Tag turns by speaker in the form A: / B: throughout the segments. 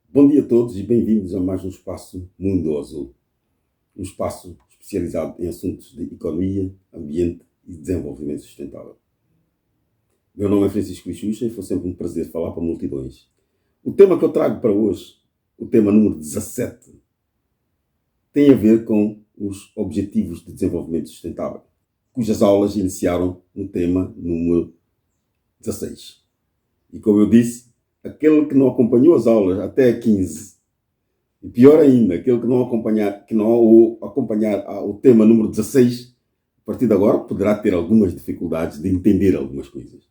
A: Bom dia a todos e bem-vindos a mais um espaço Mundo Azul. Um espaço especializado em assuntos de economia, ambiente e desenvolvimento sustentável. Meu nome é Francisco Ixuxa e foi sempre um prazer falar para multidões. O tema que eu trago para hoje, o tema número 17, tem a ver com os Objetivos de Desenvolvimento Sustentável, cujas aulas iniciaram no tema número 16. E como eu disse, aquele que não acompanhou as aulas até a 15, e pior ainda, aquele que não acompanhar o tema número 16, a partir de agora poderá ter algumas dificuldades de entender algumas coisas.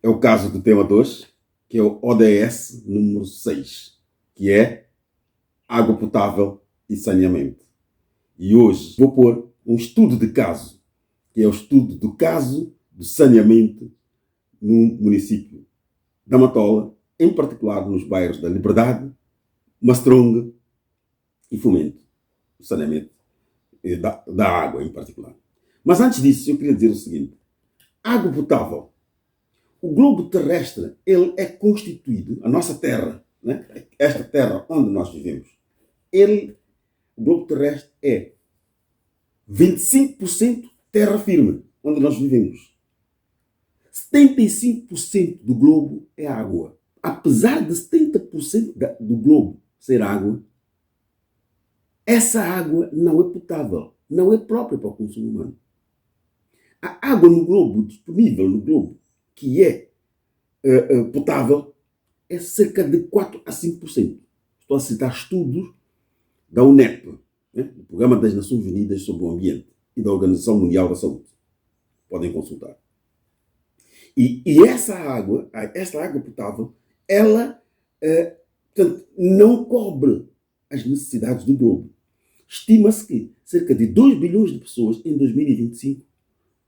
A: É o caso do tema 2, que é o ODS número 6, que é água potável e saneamento. E hoje vou pôr um estudo de caso, que é o estudo do caso do saneamento no município da Matola, em particular nos bairros da Liberdade, Mastronga e Fomento, o saneamento da água em particular. Mas antes disso, eu queria dizer o seguinte: água potável. O globo terrestre, ele é constituído, a nossa Terra, né? Esta Terra onde nós vivemos, o globo terrestre é 25% terra firme, onde nós vivemos. 75% do globo é água. Apesar de 70% do globo ser água, essa água não é potável, não é própria para o consumo humano. A água no globo, disponível no globo, que é potável, é cerca de 4 a 5%. Estou a citar estudos da UNEP, né, do Programa das Nações Unidas sobre o Ambiente, e da Organização Mundial da Saúde. Podem consultar. E essa água potável, ela portanto, não cobre as necessidades do globo. Estima-se que cerca de 2 bilhões de pessoas em 2025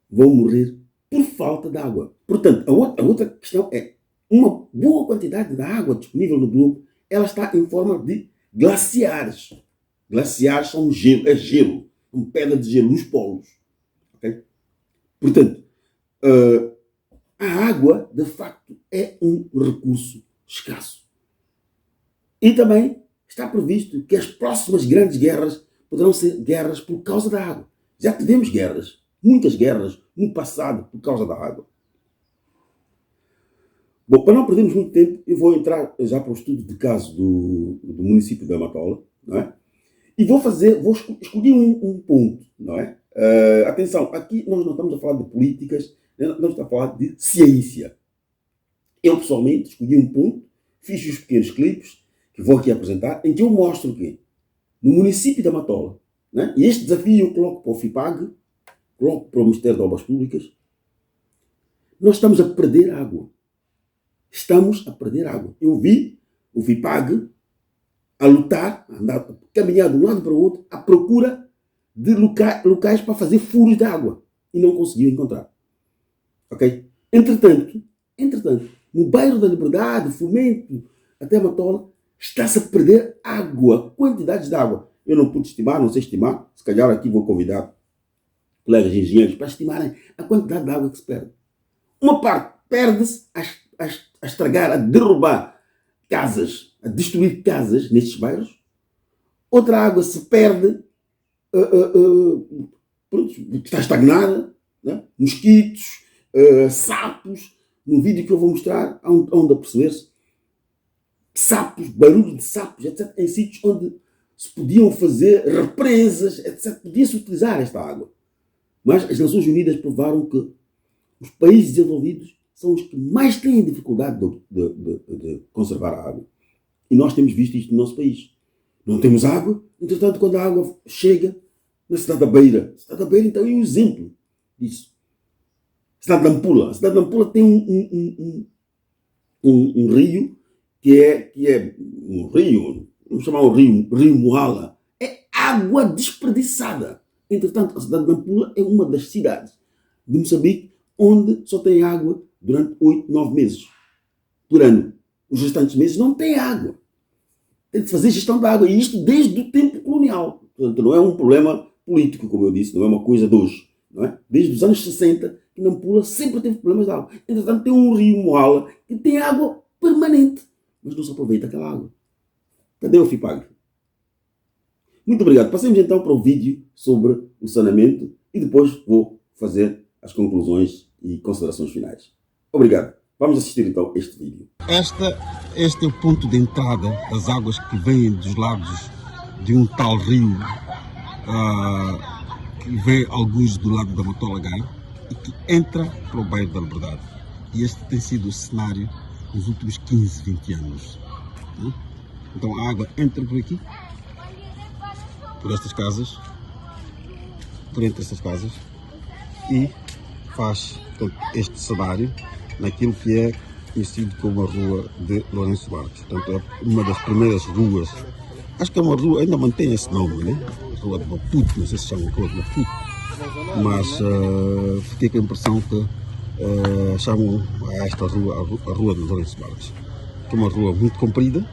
A: vão morrer por falta de água. Portanto, a outra questão é uma boa quantidade de água disponível no globo, ela está em forma de glaciares. Glaciares são gelo, é gelo, uma pedra de gelo nos polos. Okay? Portanto, a água, de facto, é um recurso escasso. E também está previsto que as próximas grandes guerras poderão ser guerras por causa da água. Já tivemos guerras, muitas guerras, no passado, por causa da água. Bom, para não perdermos muito tempo, eu vou entrar já para o estudo de caso do município da Matola, não é? E vou escolher um ponto, não é? Atenção, aqui nós não estamos a falar de políticas, nós estamos a falar de ciência. Eu, pessoalmente, escolhi um ponto, fiz os pequenos clipes, que vou aqui apresentar, em que eu mostro que, no município da Matola, né, e este desafio eu coloco para o FIPAG, coloco para o Ministério de Obras Públicas, nós estamos a perder água. Estamos a perder água. Eu vi o FIPAG a lutar, a caminhar de um lado para o outro, à procura de locais para fazer furos de água. E não conseguiu encontrar. Ok? Entretanto, no bairro da Liberdade, Fomento, até Matola, está-se a perder água, quantidades de água. Eu não pude estimar, não sei estimar, se calhar aqui vou convidar colegas engenheiros para estimarem a quantidade de água que se perde. Uma parte perde-se a estragar, a derrubar casas, a destruir casas nestes bairros. Outra água se perde, está estagnada, né? Mosquitos, sapos. No vídeo que eu vou mostrar, onde a perceber-se, sapos, barulho de sapos, etc., em sítios onde se podiam fazer represas, etc., podia-se utilizar esta água. Mas as Nações Unidas provaram que os países desenvolvidos são os que mais têm dificuldade de conservar a água. E nós temos visto isto no nosso país. Não temos água, entretanto, quando a água chega na cidade da Beira, então, é um exemplo disso. A cidade de Nampula tem um rio que é um rio, vamos chamar o rio Moala, é água desperdiçada. Entretanto, a cidade de Nampula é uma das cidades de Moçambique onde só tem água durante 8, 9 meses por ano. Os restantes meses não tem água. Tem de fazer gestão da água, e isto desde o tempo colonial. Portanto, não é um problema político, como eu disse, não é uma coisa de hoje. Não é? Desde os anos 60, que Nampula sempre teve problemas de água. Entretanto, tem um rio Moala que tem água permanente, mas não se aproveita aquela água. Cadê o FIPAG? Muito obrigado. Passemos então para o vídeo sobre o saneamento e depois vou fazer as conclusões e considerações finais. Obrigado. Vamos assistir então este vídeo.
B: Este é o ponto de entrada das águas que vêm dos lados de um tal rio, que vem alguns do lado da Matola Gai e que entra para o bairro da Liberdade. E este tem sido o cenário nos últimos 15, 20 anos. Então a água entra por aqui, por estas casas, por entre estas casas, e faz, portanto, este cenário naquilo que é conhecido como a Rua de Lourenço Marques. Portanto, é uma das primeiras ruas, acho que é uma rua, ainda mantém esse nome, né? Rua de Maputo, não sei se chama Rua de Maputo, mas fiquei com a impressão que chamam a esta rua a Rua de Lourenço Marques, que é uma rua muito comprida,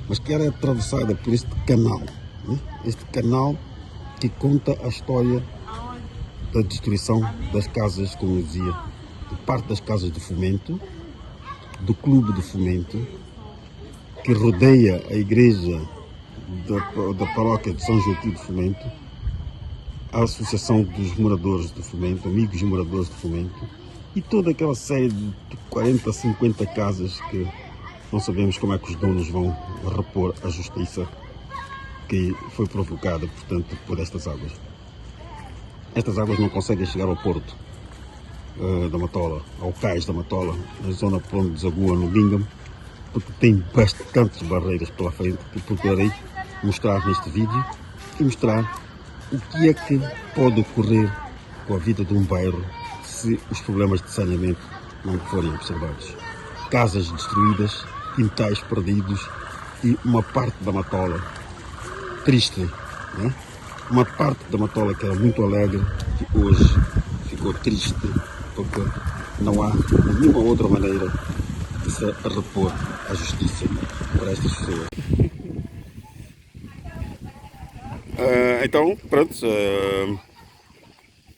B: mas que era atravessada por este canal, né? Este canal que conta a história da destruição das casas, como eu dizia, de parte das casas de fomento, do clube de fomento, que rodeia a igreja da paróquia de São Joaquim de Fomento, a associação dos moradores de Fomento, amigos moradores de Fomento, e toda aquela série de 40, 50 casas que não sabemos como é que os donos vão repor a justiça que foi provocada, portanto, por estas águas. Estas águas não conseguem chegar ao porto da Matola, ao cais da Matola, na zona por onde desagua no Guingam, porque tem bastantes barreiras pela frente que procurarei mostrar neste vídeo e mostrar o que é que pode ocorrer com a vida de um bairro se os problemas de saneamento não forem observados. Casas destruídas, quintais perdidos e uma parte da Matola triste, né? Uma parte da Matola que era muito alegre, que hoje ficou triste, porque não há nenhuma outra maneira de se repor a justiça para estas pessoas. Então, pronto,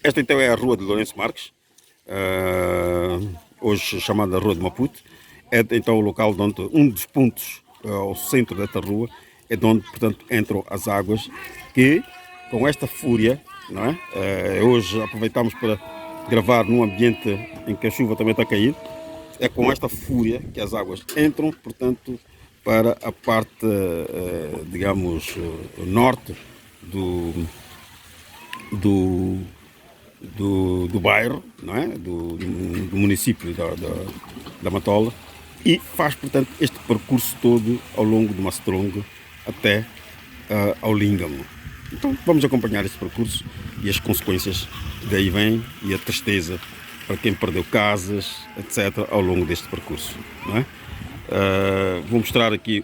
B: esta então é a Rua de Lourenço Marques, hoje chamada Rua de Maputo. É então o local onde um dos pontos ao centro desta rua é de onde, portanto, entram as águas que, com esta fúria, não é? Hoje aproveitamos para gravar num ambiente em que a chuva também está a cair. É com esta fúria que as águas entram, portanto, para a parte, digamos, norte do bairro, não é? do município da Matola, e faz, portanto, este percurso todo ao longo do Mastrongo até ao Língamo. Então vamos acompanhar este percurso e as consequências daí vêm, e a tristeza para quem perdeu casas, etc., ao longo deste percurso, não é? Vou mostrar aqui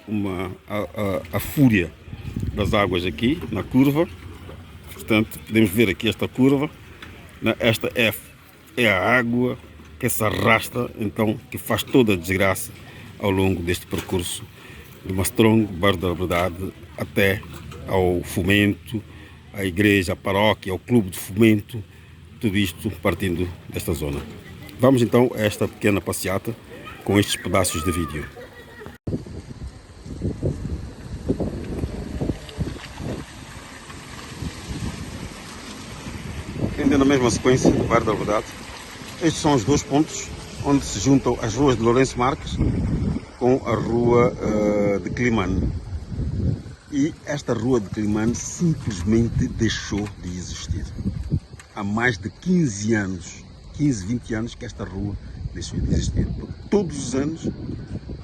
B: a fúria das águas aqui na curva. Portanto, podemos ver aqui esta curva, né? Esta é a água que se arrasta, então, que faz toda a desgraça ao longo deste percurso do Mastrongo, bairro da Liberdade, até ao Fomento, à igreja, à paróquia, ao clube de fomento, tudo isto partindo desta zona. Vamos então a esta pequena passeata com estes pedaços de vídeo. Ainda na mesma sequência do bairro da Liberdade, estes são os dois pontos onde se juntam as ruas de Lourenço Marques com a rua de Climane. E esta rua de Climane simplesmente deixou de existir. Há mais de 15 anos, 15, 20 anos que esta rua deixou de existir. Porque todos os anos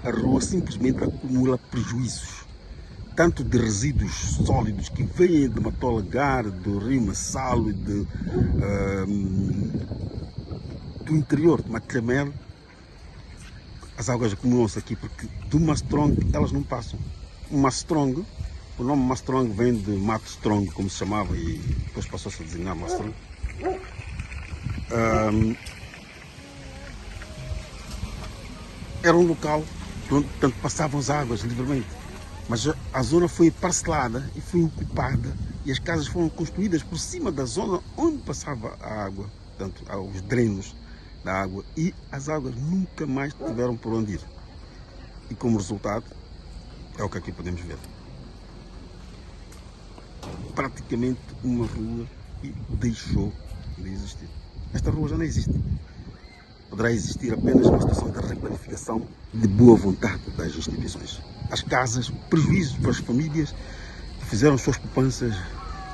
B: a rua simplesmente acumula prejuízos, tanto de resíduos sólidos que vêm de Matola Gar, do Rio Massalo e do interior de Matlamel. As águas acumulam-se aqui porque do Mastrong elas não passam. O Mastrong, o nome Mastrong vem de Mato Strong, como se chamava, e depois passou-se a designar Mastrong. Era um local onde, portanto, passavam as águas livremente, mas a zona foi parcelada e foi ocupada, e as casas foram construídas por cima da zona onde passava a água, portanto, os drenos da água, e as águas nunca mais tiveram por onde ir. E como resultado, é o que aqui podemos ver. praticamente uma rua que deixou de existir. Esta rua já não existe. Poderá existir apenas uma situação de requalificação de boa vontade das instituições. As casas, prejuízos para as famílias que fizeram suas poupanças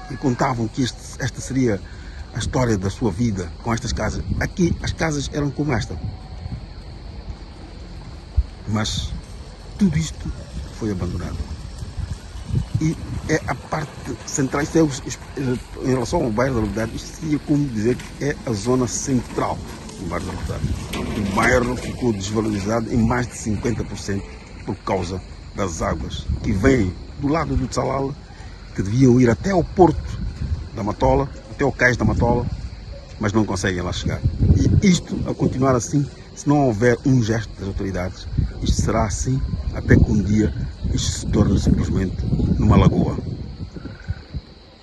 B: e contavam que esta seria a história da sua vida com estas casas. Aqui as casas eram como esta. Mas tudo isto foi abandonado. E é a parte central, em relação ao bairro da Liberdade, isto seria como dizer que é a zona central do bairro da Liberdade. O bairro ficou desvalorizado em mais de 50% por causa das águas que vêm do lado do Tsalala, que deviam ir até ao porto da Matola, até ao cais da Matola, mas não conseguem lá chegar. E isto, a continuar assim, se não houver um gesto das autoridades, isto será assim até que um dia isto se torne simplesmente numa lagoa.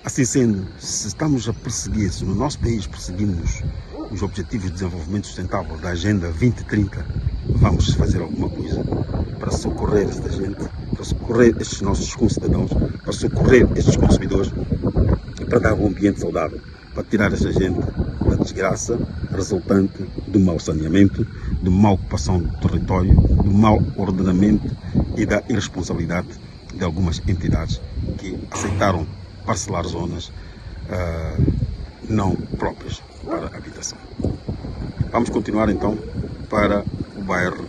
B: Assim sendo, se estamos a perseguir, se no nosso país perseguimos os Objetivos de Desenvolvimento Sustentável da Agenda 2030, vamos fazer alguma coisa para socorrer esta gente, para socorrer estes nossos concidadãos, para socorrer estes consumidores, para dar um ambiente saudável, para tirar esta gente da desgraça resultante do mau saneamento, da má ocupação do território, do mau ordenamento e da irresponsabilidade de algumas entidades que aceitaram parcelar zonas não próprias para a habitação. Vamos continuar então para o bairro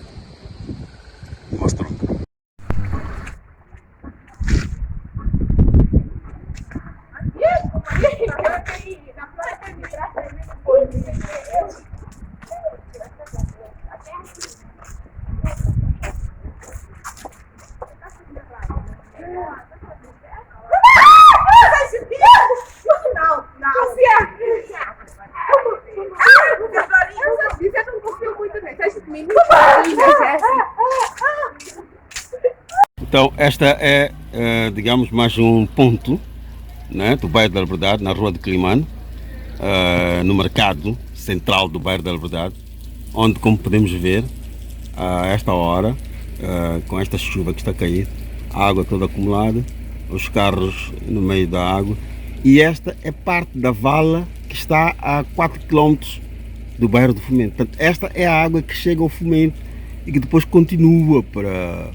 B: Mastronga. Então, esta é, digamos, mais um ponto, né, do bairro da Liberdade, na Rua de Climane, no mercado central do bairro da Liberdade, onde, como podemos ver, a esta hora, com esta chuva que está a cair, a água toda acumulada, os carros no meio da água, e esta é parte da vala que está a 4 km do bairro do Fomento. Portanto, esta é a água que chega ao Fomento e que depois continua para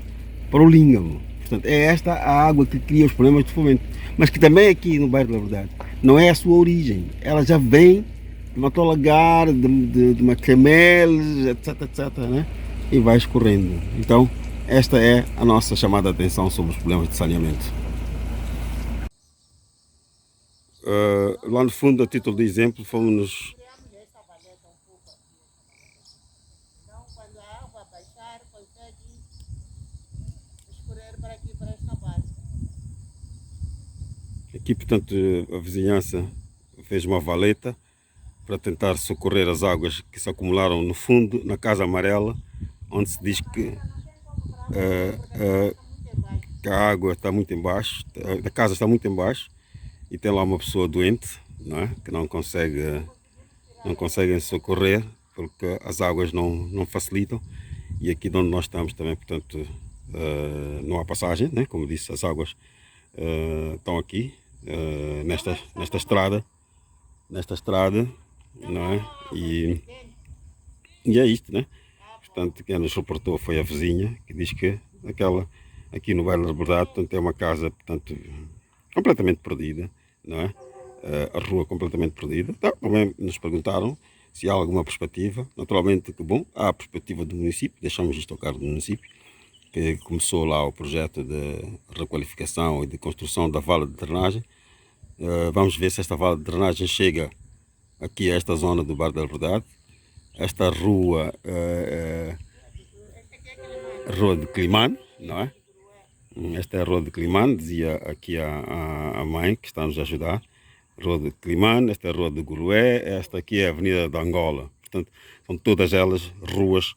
B: o Língamo. Portanto, é esta a água que cria os problemas de Fomento, mas que também aqui no bairro da Liberdade não é a sua origem, ela já vem de Matolagar, de Macameles, etc, etc, né? E vai escorrendo. Então, esta é a nossa chamada de atenção sobre os problemas de saneamento. Lá no fundo, a título de exemplo, fomos
C: quando a água baixar, consegue escorrer para aqui, para esta parte.
B: aqui, portanto, a vizinhança fez uma valeta para tentar socorrer as águas que se acumularam no fundo, na Casa Amarela, onde se diz que a água está muito em baixo, a casa está muito em baixo, e tem lá uma pessoa doente, não é? Que não conseguem socorrer porque as águas não facilitam, e aqui de onde nós estamos também, portanto, não há passagem, né? Como disse, as águas estão aqui nesta estrada, não é? E é isto, né? Portanto, quem nos reportou foi a vizinha, que diz que aqui no bairro da Liberdade, portanto, é uma casa, portanto, completamente perdida, não é? A rua completamente perdida. Então, também nos perguntaram se há alguma perspectiva. Naturalmente que, bom, há a perspectiva do município, deixamos isto ao cargo do município, que começou lá o projeto de requalificação e de construção da vala de drenagem. Vamos ver se esta vala de drenagem chega aqui a esta zona do bairro da Liberdade. Esta rua Rua de Climane, não é? Esta é a Rua de Climane, dizia aqui a mãe que está nos a ajudar. Rua de Climane, esta é a Rua de Gurué, esta aqui é a Avenida de Angola. Portanto, são todas elas ruas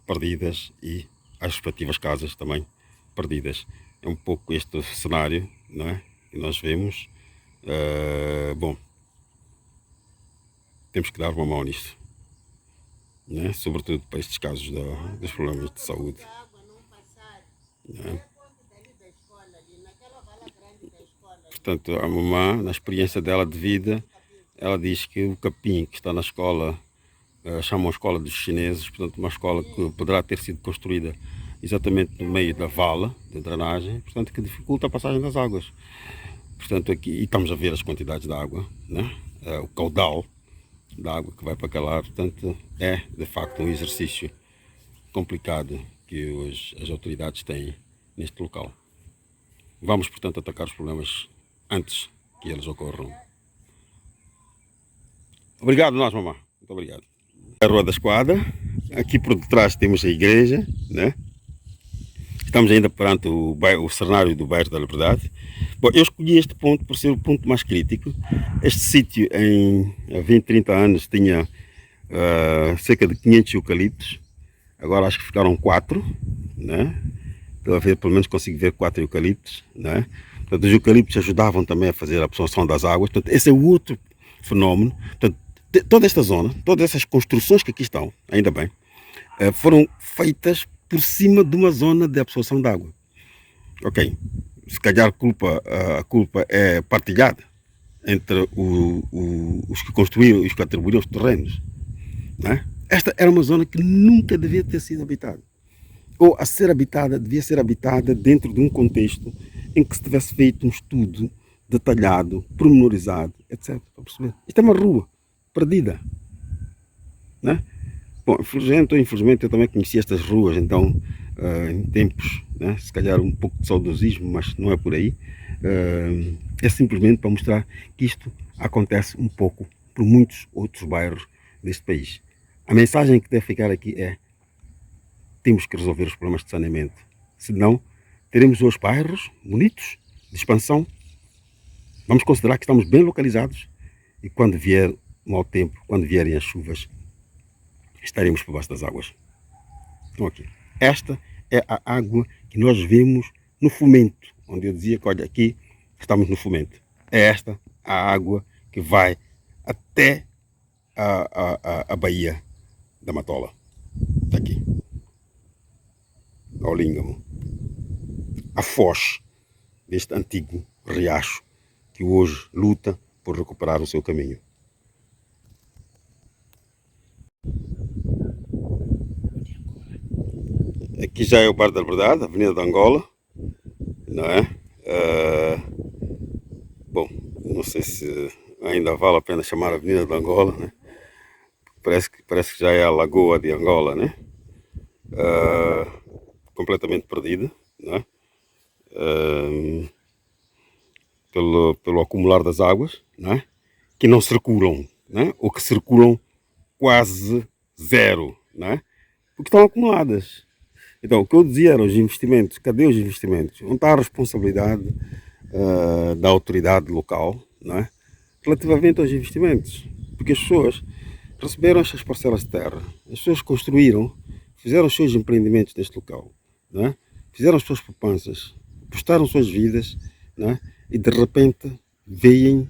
B: perdidas e as respectivas casas também perdidas. É um pouco este cenário, não é? Que nós vemos. Bom, temos que dar uma mão nisto, né? Sobretudo para estes casos dos problemas de saúde. Portanto, a mamã, na experiência dela de vida, ela diz que o capim que está na escola, chamam a escola dos chineses, portanto uma escola que poderá ter sido construída exatamente no meio da vala de drenagem, portanto que dificulta a passagem das águas. Portanto, aqui, e estamos a ver as quantidades de água, né? O caudal da água que vai para aquela área, portanto é de facto um exercício complicado que hoje as autoridades têm neste local. Vamos, portanto, atacar os problemas antes que eles ocorram. Obrigado, nós, mamã. Muito obrigado. A Rua da Esquadra. Aqui por detrás temos a igreja, né? Estamos ainda perante o cenário do bairro da Liberdade. Bom, eu escolhi este ponto por ser o ponto mais crítico. Este sítio, há 20, 30 anos, tinha cerca de 500 eucaliptos. Agora acho que ficaram 4, né? Pelo menos consigo ver 4 eucaliptos, né? Portanto, os eucaliptos ajudavam também a fazer a absorção das águas. Portanto, esse é o outro fenómeno. Portanto, toda esta zona, todas essas construções que aqui estão, ainda bem, foram feitas por cima de uma zona de absorção de água. Ok, se calhar a culpa é partilhada entre os que construíram e os que atribuíram os terrenos, né? Esta era uma zona que nunca devia ter sido habitada. Ou a ser habitada, devia ser habitada dentro de um contexto em que se tivesse feito um estudo detalhado, pormenorizado, etc. Para perceber. Isto é uma rua perdida, né? Bom, infelizmente ou infelizmente eu também conheci estas ruas, então, em tempos, né? Se calhar um pouco de saudosismo, mas não é por aí. É simplesmente para mostrar que isto acontece um pouco por muitos outros bairros deste país. A mensagem que deve ficar aqui é: temos que resolver os problemas de saneamento, senão teremos hoje bairros bonitos, de expansão. Vamos considerar que estamos bem localizados e quando vier o mau tempo, quando vierem as chuvas, estaremos por baixo das águas. Então aqui, esta é a água que nós vemos no Fomento, onde eu dizia que olha, aqui estamos no Fomento. É esta a água que vai até a Baía da Matola. Está aqui. Ao Língamo. A foz deste antigo riacho que hoje luta por recuperar o seu caminho. Aqui já é o Bairro da Liberdade, a Avenida de Angola, não é? Bom, não sei se ainda vale a pena chamar Avenida de Angola, né? Parece que já é a Lagoa de Angola, né? Completamente perdida, né? Pelo acumular das águas, né? Que não circulam, né? Ou que circulam quase zero, né? Porque estão acumuladas. Então, o que eu dizia era os investimentos. Cadê os investimentos? Onde está a responsabilidade da autoridade local, né? Relativamente aos investimentos? Porque as pessoas receberam estas parcelas de terra, as pessoas construíram, fizeram os seus empreendimentos neste local, né? Fizeram as suas poupanças, apostaram suas vidas, né? E de repente veem,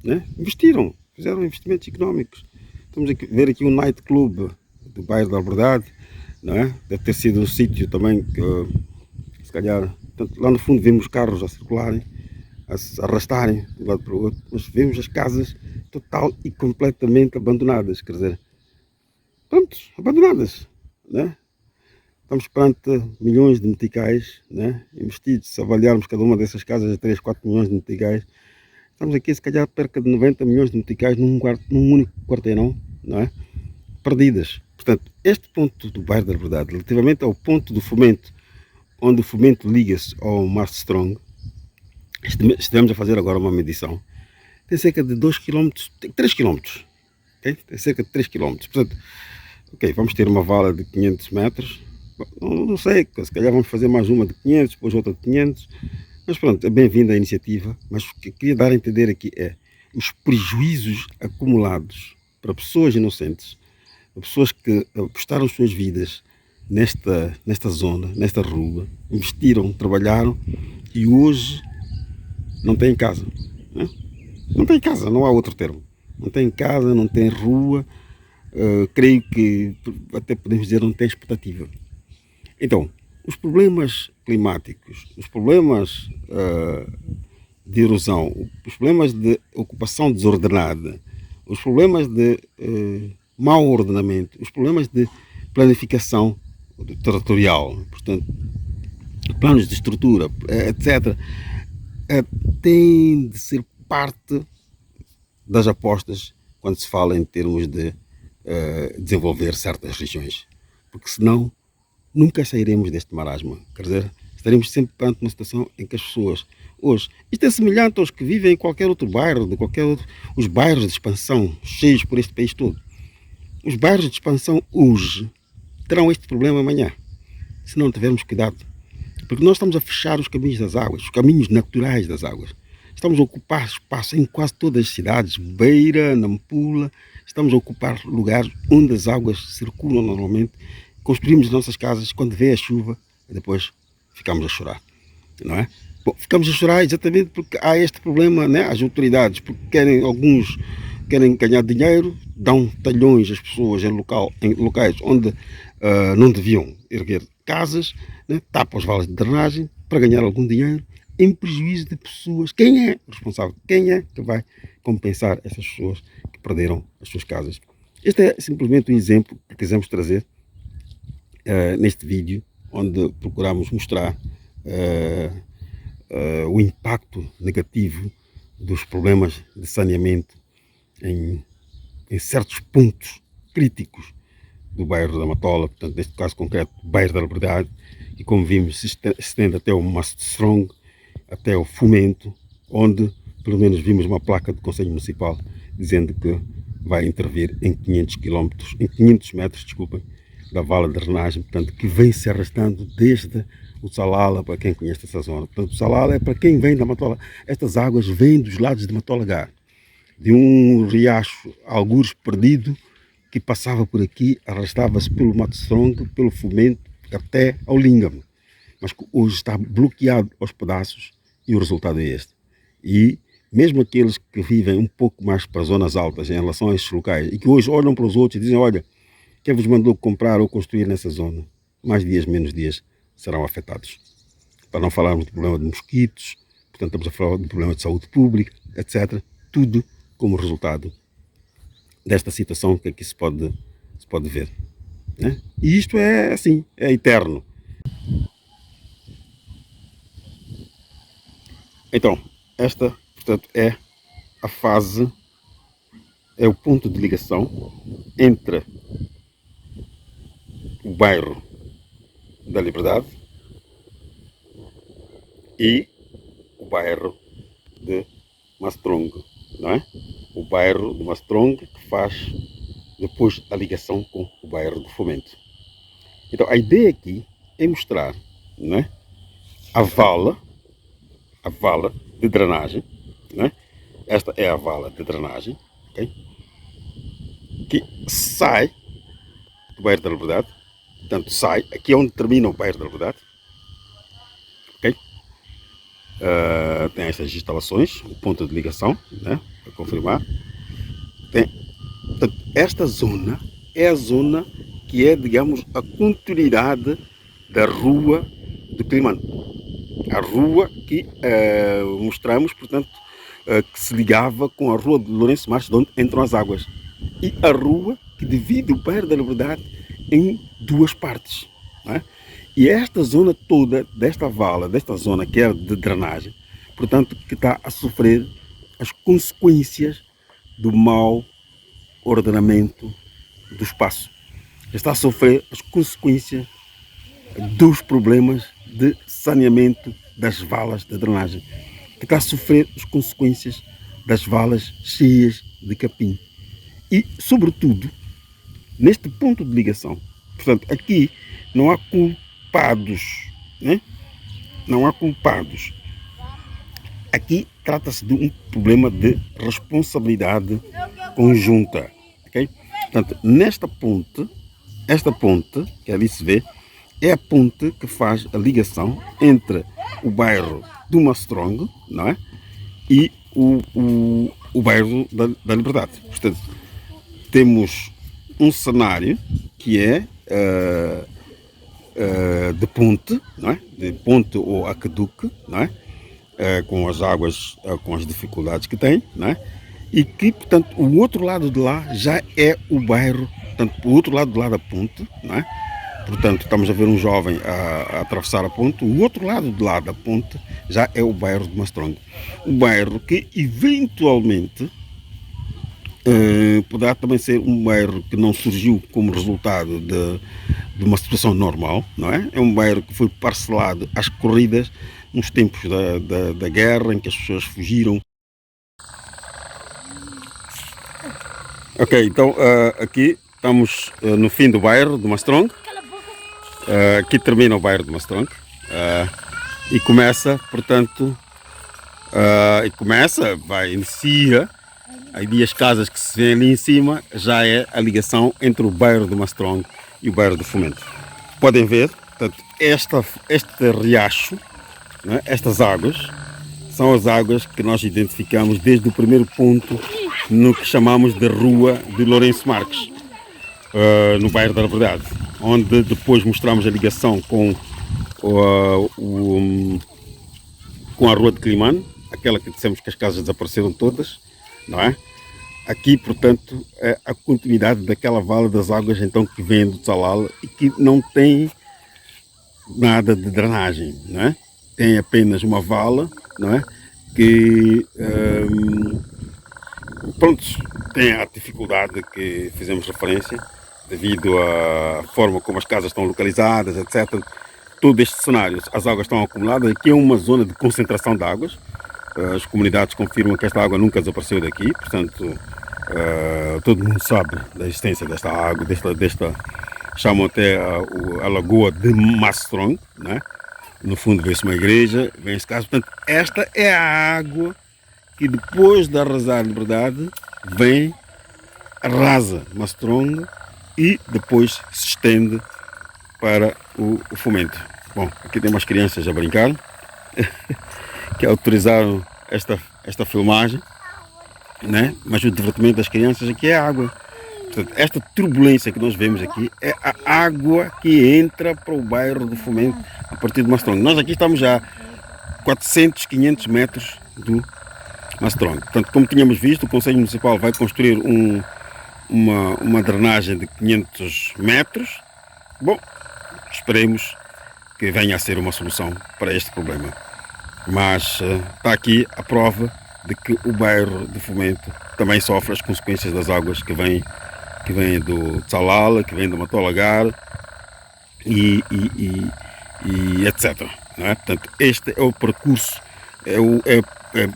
B: né? Investiram, fizeram investimentos económicos. Estamos a ver aqui um night club do bairro da Liberdade, não é? Deve ter sido um sítio também que, se calhar, portanto, lá no fundo vemos carros a circularem, a se arrastarem de um lado para o outro, mas vemos as casas total e completamente abandonadas, quer dizer, pronto, abandonadas, né? Estamos perante milhões de meticais, né? Investidos. Se avaliarmos cada uma dessas casas a 3, 4 milhões de meticais, estamos aqui se calhar perca de 90 milhões de meticais num único quarteirão, não é? Perdidas. Portanto, este ponto do bairro da Liberdade, relativamente ao ponto do Fomento, onde o Fomento liga-se ao Mastro Strong, estivemos a fazer agora uma medição, tem cerca de 2 km, 3 km, okay? Tem cerca de 3 km. Portanto, ok, vamos ter uma vala de 500 metros, não sei, se calhar vamos fazer mais uma de 500, depois outra de 500, mas pronto, é bem-vinda a iniciativa, mas o que eu queria dar a entender aqui é os prejuízos acumulados para pessoas inocentes, para pessoas que apostaram suas vidas nesta zona, nesta rua, investiram, trabalharam e hoje não têm casa, né? Não tem casa, não há outro termo. Não tem casa, não tem rua, creio que até podemos dizer não tem expectativa. Então, os problemas climáticos, os problemas de erosão, os problemas de ocupação desordenada, os problemas de mau ordenamento, os problemas de planificação territorial, portanto, planos de estrutura, etc., têm de ser parte das apostas quando se fala em termos de desenvolver certas regiões, porque senão nunca sairemos deste marasmo. Quer dizer, estaremos sempre perante uma situação em que as pessoas hoje, isto é semelhante aos que vivem em qualquer outro bairro, de qualquer outro, os bairros de expansão cheios por este país todo. Os bairros de expansão hoje terão este problema amanhã, se não tivermos cuidado. Porque nós estamos a fechar os caminhos das águas, os caminhos naturais das águas. Estamos a ocupar espaço em quase todas as cidades, Beira, Nampula, estamos a ocupar lugares onde as águas circulam normalmente. Construímos as nossas casas, quando vê a chuva, depois ficamos a chorar, não é? Bom, ficamos a chorar exatamente porque há este problema, né? As autoridades, porque alguns querem ganhar dinheiro, dão talhões às pessoas em locais onde não deviam erguer casas, né? Tapam as valas de drenagem para ganhar algum dinheiro, em prejuízo de pessoas. Quem é responsável? Quem é que vai compensar essas pessoas que perderam as suas casas? Este é simplesmente um exemplo que quisemos trazer neste vídeo, onde procuramos mostrar o impacto negativo dos problemas de saneamento em certos pontos críticos do bairro da Matola, portanto, neste caso concreto, o bairro da Liberdade, e como vimos, se estende até o Mast Strong, até o Fomento, onde pelo menos vimos uma placa do Conselho Municipal dizendo que vai intervir em 500 metros, desculpem, da vala de drenagem, portanto, que vem se arrastando desde o Salala, para quem conhece essa zona. Portanto, o Salala é para quem vem da Matola. Estas águas vêm dos lados de Matolagá, de um riacho, algures perdido, que passava por aqui, arrastava-se pelo Mato Strong, pelo Fomento, até ao Língamo, mas que hoje está bloqueado aos pedaços e o resultado é este. E mesmo aqueles que vivem um pouco mais para zonas altas em relação a estes locais e que hoje olham para os outros e dizem, olha, quem vos mandou comprar ou construir nessa zona, mais dias, menos dias, serão afetados. Para não falarmos do problema de mosquitos, portanto estamos a falar do problema de saúde pública, etc. Tudo como resultado desta situação que aqui se pode ver, né? E isto é assim, é eterno. Então, esta, portanto, é a fase, é o ponto de ligação entre o bairro da Liberdade e o bairro de Mastrong, não é? O bairro de Mastrong que faz depois a ligação com o bairro do Fomento. Então a ideia aqui é mostrar, não é? a vala de drenagem, não é? Esta é a vala de drenagem, okay? Que sai do bairro da Liberdade, portanto sai, aqui é onde termina o bairro da Liberdade, ok? Tem estas instalações, o ponto de ligação, né? Para confirmar. Portanto, esta zona é a zona que é, digamos, a continuidade da rua do Climano. A rua que mostramos, portanto, que se ligava com a rua de Lourenço Marques, de onde entram as águas. E a rua que divide o bairro da Liberdade em duas partes, não é? E esta zona toda, desta vala, desta zona que é de drenagem, portanto, que está a sofrer as consequências do mau ordenamento do espaço. Está a sofrer as consequências dos problemas de saneamento das valas de drenagem. Que está a sofrer as consequências das valas cheias de capim. E, sobretudo, neste ponto de ligação. Portanto, aqui não há culpados, né? Não há culpados. Aqui trata-se de um problema de responsabilidade conjunta, ok? Portanto, nesta ponte, esta ponte, que ali se vê, é a ponte que faz a ligação entre o bairro do Mastrong, não é? E o bairro da Liberdade. Portanto, temos um cenário que é de ponte, não é? De ponte ou aqueduque, não é? com as águas, com as dificuldades que tem, né? E que, portanto, o outro lado de lá já é o bairro, portanto, o outro lado de lá da ponte, né? Portanto, estamos a ver um jovem a atravessar a ponte. O outro lado de lá da ponte já é o bairro de Mastrongo. O bairro que, eventualmente, poderá também ser um bairro que não surgiu como resultado de uma situação normal, não é? É um bairro que foi parcelado às corridas nos tempos da guerra, em que as pessoas fugiram. Ok, então aqui estamos no fim do bairro de Mastrongo. Aqui termina o bairro de Mastrongo e começa, portanto, inicia. Aí as casas que se vêem ali em cima já é a ligação entre o bairro de Mastrongo e o bairro de Fomento. Podem ver, portanto, este riacho, né, estas águas, são as águas que nós identificamos desde o primeiro ponto no que chamamos de Rua de Lourenço Marques, no bairro da Liberdade, onde depois mostramos a ligação com a Rua de Climane, aquela que dissemos que as casas desapareceram todas, não é? Aqui, portanto, é a continuidade daquela vala das águas então que vem do Tsalala e que não tem nada de drenagem, não é? Tem apenas uma vala, não é? Que pronto, tem a dificuldade que fizemos referência devido à forma como as casas estão localizadas, etc. Todo este cenário, as águas estão acumuladas. Aqui é uma zona de concentração de águas. As comunidades confirmam que esta água nunca desapareceu daqui, portanto, todo mundo sabe da existência desta água, chamam até a Lagoa de Mastrongo, né? No fundo vê-se uma igreja, vem esse caso. Portanto, esta é a água que depois de arrasar a Liberdade vem, arrasa Mastrongo e depois se estende para o Fomento. Bom, aqui tem umas crianças a brincar que autorizaram esta filmagem, né? Mas o divertimento das crianças aqui é a água. Portanto, esta turbulência que nós vemos aqui é a água que entra para o bairro do Fomento a partir de Mastrongo. Nós aqui estamos já a 400, 500 metros do Mastrongo. Portanto, como tínhamos visto, o Conselho Municipal vai construir uma drenagem de 500 metros. Bom, esperemos que venha a ser uma solução para este problema. Mas está aqui a prova de que o bairro de Fomento também sofre as consequências das águas que vêm do Tsalala, que vêm do Matolagar e etc. Não é? Portanto, este é o percurso, é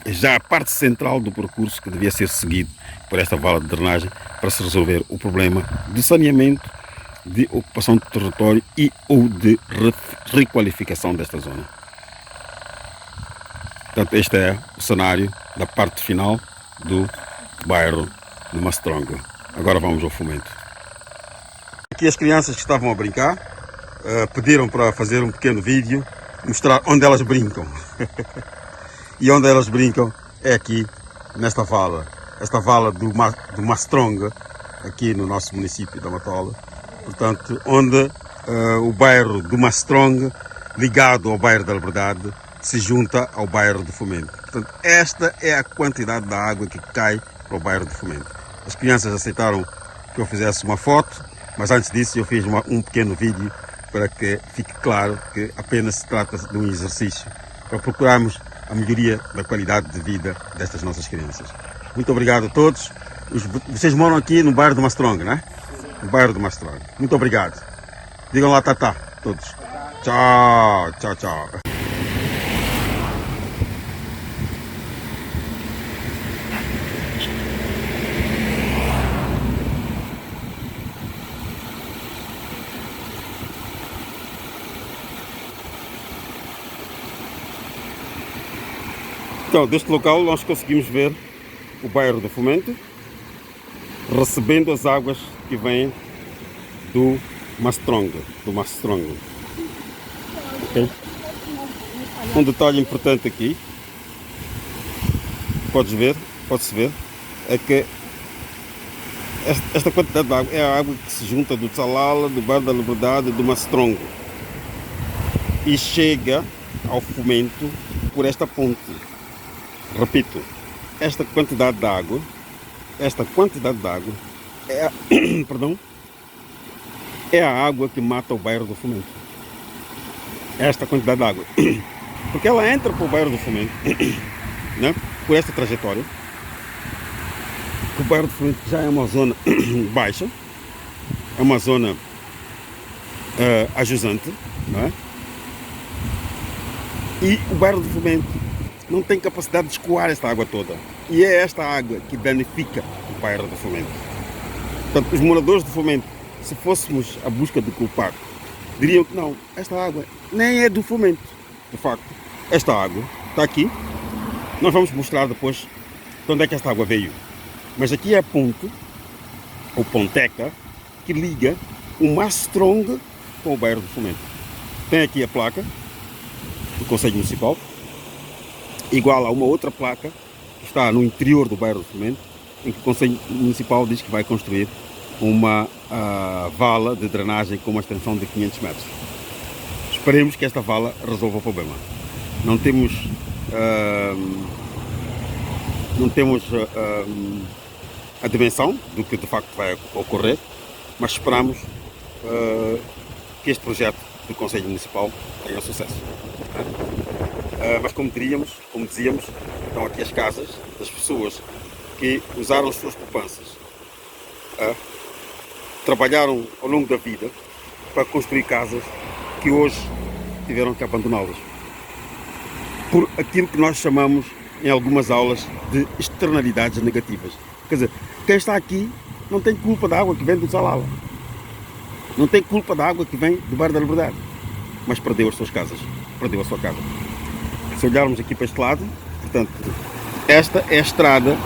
B: já a parte central do percurso que devia ser seguido por esta vala de drenagem para se resolver o problema de saneamento, de ocupação de território e ou de requalificação desta zona. Portanto, este é o cenário da parte final do bairro de Mastrongo. Agora vamos ao Fomento. Aqui as crianças que estavam a brincar pediram para fazer um pequeno vídeo, mostrar onde elas brincam. E onde elas brincam é aqui, nesta vala. Esta vala do Mastrongo, aqui no nosso município da Matola. Portanto, onde o bairro do Mastrongo, ligado ao bairro da Liberdade, se junta ao bairro de Fomento. Portanto, esta é a quantidade da água que cai para o bairro de Fomento. As crianças aceitaram que eu fizesse uma foto, mas antes disso eu fiz um pequeno vídeo para que fique claro que apenas se trata de um exercício para procurarmos a melhoria da qualidade de vida destas nossas crianças. Muito obrigado a todos. Vocês moram aqui no bairro do Mastrongo, não é? No bairro do Mastrongo. Muito obrigado. Digam lá tatá, todos. Tchau, tchau, tchau. Então, deste local nós conseguimos ver o bairro do Fomento recebendo as águas que vêm do Mastrongo. Okay? Um detalhe importante aqui, pode-se ver, é que esta quantidade de água é a água que se junta do Tsalala, do bairro da Liberdade e do Mastrongo e chega ao Fomento por esta ponte. Repito, esta quantidade de água é, perdão, é a água que mata o bairro do Fomento. Esta quantidade de água. Porque ela entra para o bairro do Fomento, né? Por esta trajetória. O bairro do Fomento já é uma zona baixa, é uma zona ajusante, né? E o bairro do Fomento não tem capacidade de escoar esta água toda. E é esta água que danifica o bairro do Fomento. Portanto, os moradores do Fomento, se fôssemos à busca de culpado, diriam que não, esta água nem é do Fomento. De facto, esta água está aqui. Nós vamos mostrar depois de onde é que esta água veio. Mas aqui é a ponte, ou ponteca, que liga o Mastrong com o bairro do Fomento. Tem aqui a placa do Conselho Municipal, igual a uma outra placa que está no interior do bairro do Fomento, em que o Conselho Municipal diz que vai construir uma vala de drenagem com uma extensão de 500 metros. Esperemos que esta vala resolva o problema. Não temos a dimensão do que de facto vai ocorrer, mas esperamos que este projeto do Conselho Municipal tenha sucesso. Mas como dizíamos, estão aqui as casas das pessoas que usaram as suas poupanças, trabalharam ao longo da vida para construir casas que hoje tiveram que abandoná-las por aquilo que nós chamamos em algumas aulas de externalidades negativas. Quer dizer, quem está aqui não tem culpa da água que vem do Salala, não tem culpa da água que vem do Bairro da Liberdade, mas perdeu as suas casas, perdeu a sua casa. Se olharmos aqui para este lado, portanto, esta é a estrada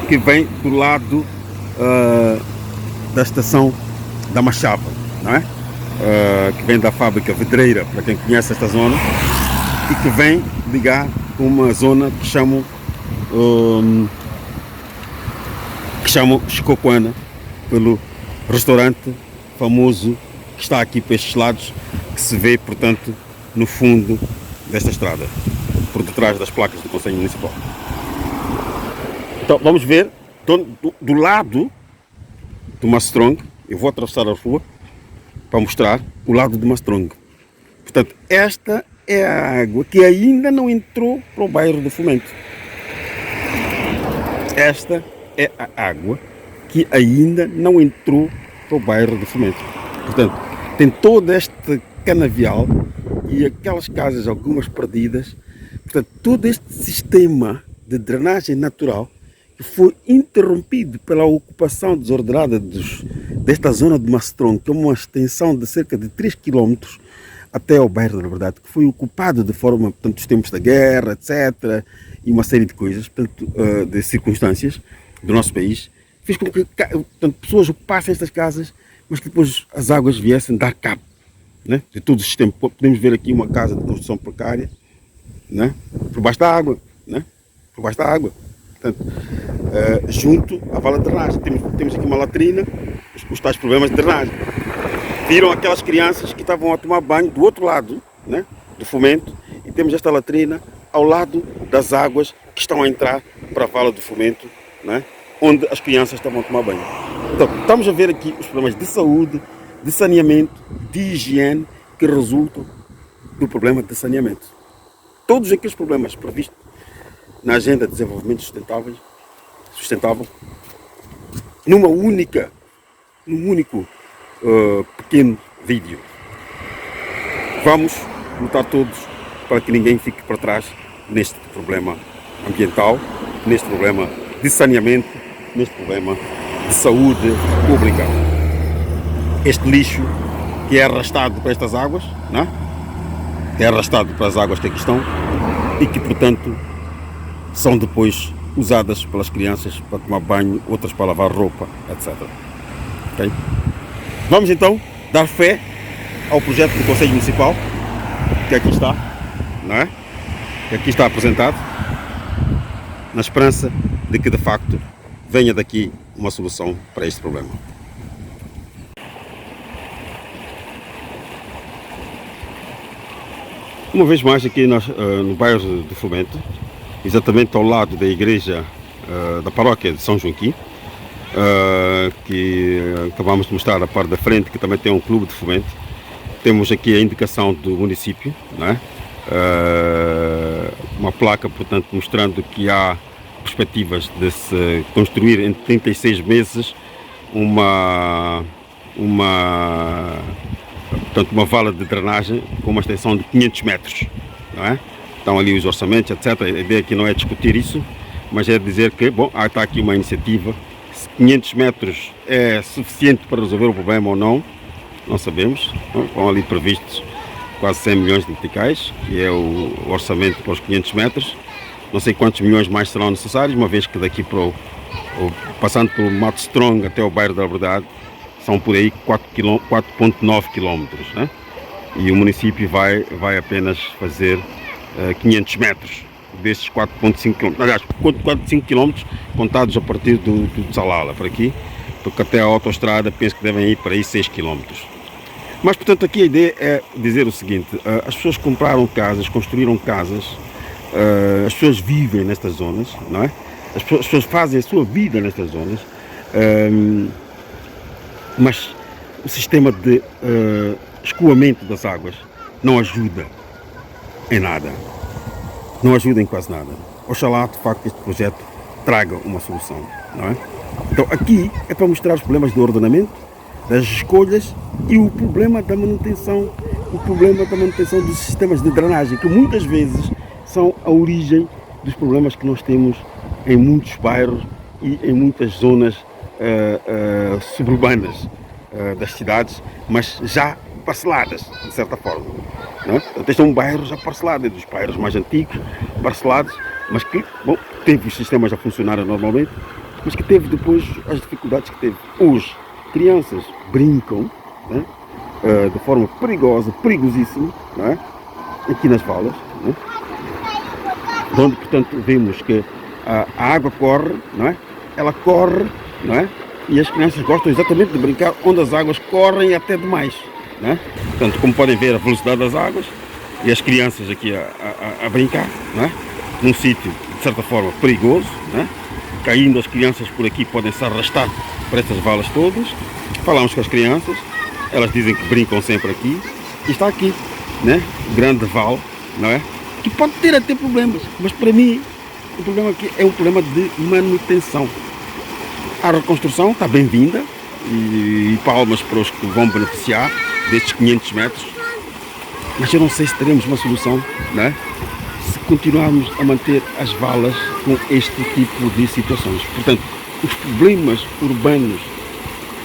B: que vem do lado da estação da Machava, não é? Que vem da fábrica Vedreira, para quem conhece esta zona, e que vem ligar com uma zona que chamam Chicocoana, pelo restaurante famoso que está aqui para estes lados, que se vê, portanto, no fundo desta estrada, por detrás das placas do Conselho Municipal. Então vamos ver do lado do Mastrong. Eu vou atravessar a rua para mostrar o lado do Mastrong. Portanto, esta é a água que ainda não entrou para o bairro do Fomento. Esta é a água que ainda não entrou para o bairro do Fomento. Portanto, tem todo este canavial e aquelas casas, algumas perdidas. Portanto, todo este sistema de drenagem natural que foi interrompido pela ocupação desordenada desta zona de Mastrong, que é uma extensão de cerca de 3 km até ao bairro da Liberdade, que foi ocupado de forma, portanto, dos tempos da guerra, etc., e uma série de coisas, portanto, de circunstâncias do nosso país, fez com que, portanto, pessoas ocupassem estas casas, mas que depois as águas viessem dar cabo, né, de todo o sistema. Podemos ver aqui uma casa de construção precária, né, por baixo da água, né, por baixo da água. Portanto, junto à vala de drenagem. Temos aqui uma latrina, os tais problemas de drenagem. Viram aquelas crianças que estavam a tomar banho do outro lado, né, do Fomento, e temos esta latrina ao lado das águas que estão a entrar para a vala do Fomento, né, onde as crianças estavam a tomar banho. Então, estamos a ver aqui os problemas de saúde, de saneamento, de higiene que resultam do problema de saneamento. Todos aqueles problemas previstos na Agenda de Desenvolvimento Sustentável, num único pequeno vídeo. Vamos lutar todos para que ninguém fique para trás neste problema ambiental, neste problema de saneamento, neste problema de saúde pública. Este lixo que é arrastado para estas águas, não é? É arrastado para as águas que aqui estão e que, portanto, são depois usadas pelas crianças para tomar banho, outras para lavar roupa, etc. Okay? Vamos então dar fé ao projeto do Conselho Municipal, que aqui está, não é? Que aqui está apresentado, na esperança de que de facto venha daqui uma solução para este problema. Uma vez mais aqui no bairro de Fomento, exatamente ao lado da igreja da paróquia de São Joaquim, que acabamos de mostrar a parte da frente, que também tem um clube de fomento. Temos aqui a indicação do município, né? Uma placa, portanto, mostrando que há perspectivas de se construir em 36 meses portanto, uma vala de drenagem com uma extensão de 500 metros. Não é? Estão ali os orçamentos, etc. A ideia aqui não é discutir isso, mas é dizer que, bom, está aqui uma iniciativa. Se 500 metros é suficiente para resolver o problema ou não, não sabemos. Estão ali previstos quase 100 milhões de meticais, que é o orçamento para os 500 metros. Não sei quantos milhões mais serão necessários, uma vez que daqui para passando pelo Mato Strong até o bairro da Liberdade, são por aí 4,9 quilómetros, né? E o município vai apenas fazer 500 metros desses 4,5 quilómetros. Aliás, 4,5 quilómetros contados a partir do Salala, por aqui, porque até a autoestrada penso que devem ir para aí 6 quilómetros. Mas, portanto, aqui a ideia é dizer o seguinte: as pessoas compraram casas, construíram casas, as pessoas vivem nestas zonas, não é? As pessoas fazem a sua vida nestas zonas, mas o sistema de escoamento das águas não ajuda em nada, não ajuda em quase nada. Oxalá, de facto, este projeto traga uma solução, não é? Então, aqui é para mostrar os problemas do ordenamento, das escolhas e o problema da manutenção, dos sistemas de drenagem, que muitas vezes são a origem dos problemas que nós temos em muitos bairros e em muitas zonas suburbanas das cidades, mas já parceladas, de certa forma. Não é? Então, este é um bairro já parcelado, é dos bairros mais antigos, parcelados, mas que, bom, teve os sistemas a funcionar normalmente, mas que teve depois as dificuldades que teve. Hoje, crianças brincam, né, de forma perigosa, perigosíssima, né, aqui nas valas, né, onde, portanto, vemos que a água corre, não é? Ela corre, não é? E as crianças gostam exatamente de brincar onde as águas correm até demais, não é? Portanto, como podem ver, a velocidade das águas e as crianças aqui a brincar, não é? Num sítio, de certa forma, perigoso, não é? Caindo as crianças por aqui podem se arrastar para estas valas todas. Falamos com as crianças, elas dizem que brincam sempre aqui. E está aqui, né? Grande val, não é? Que pode ter até problemas, mas para mim o problema aqui é um problema de manutenção. A reconstrução está bem-vinda e palmas para os que vão beneficiar destes 500 metros, mas eu não sei se teremos uma solução, não é? Se continuarmos a manter as valas com este tipo de situações. Portanto, os problemas urbanos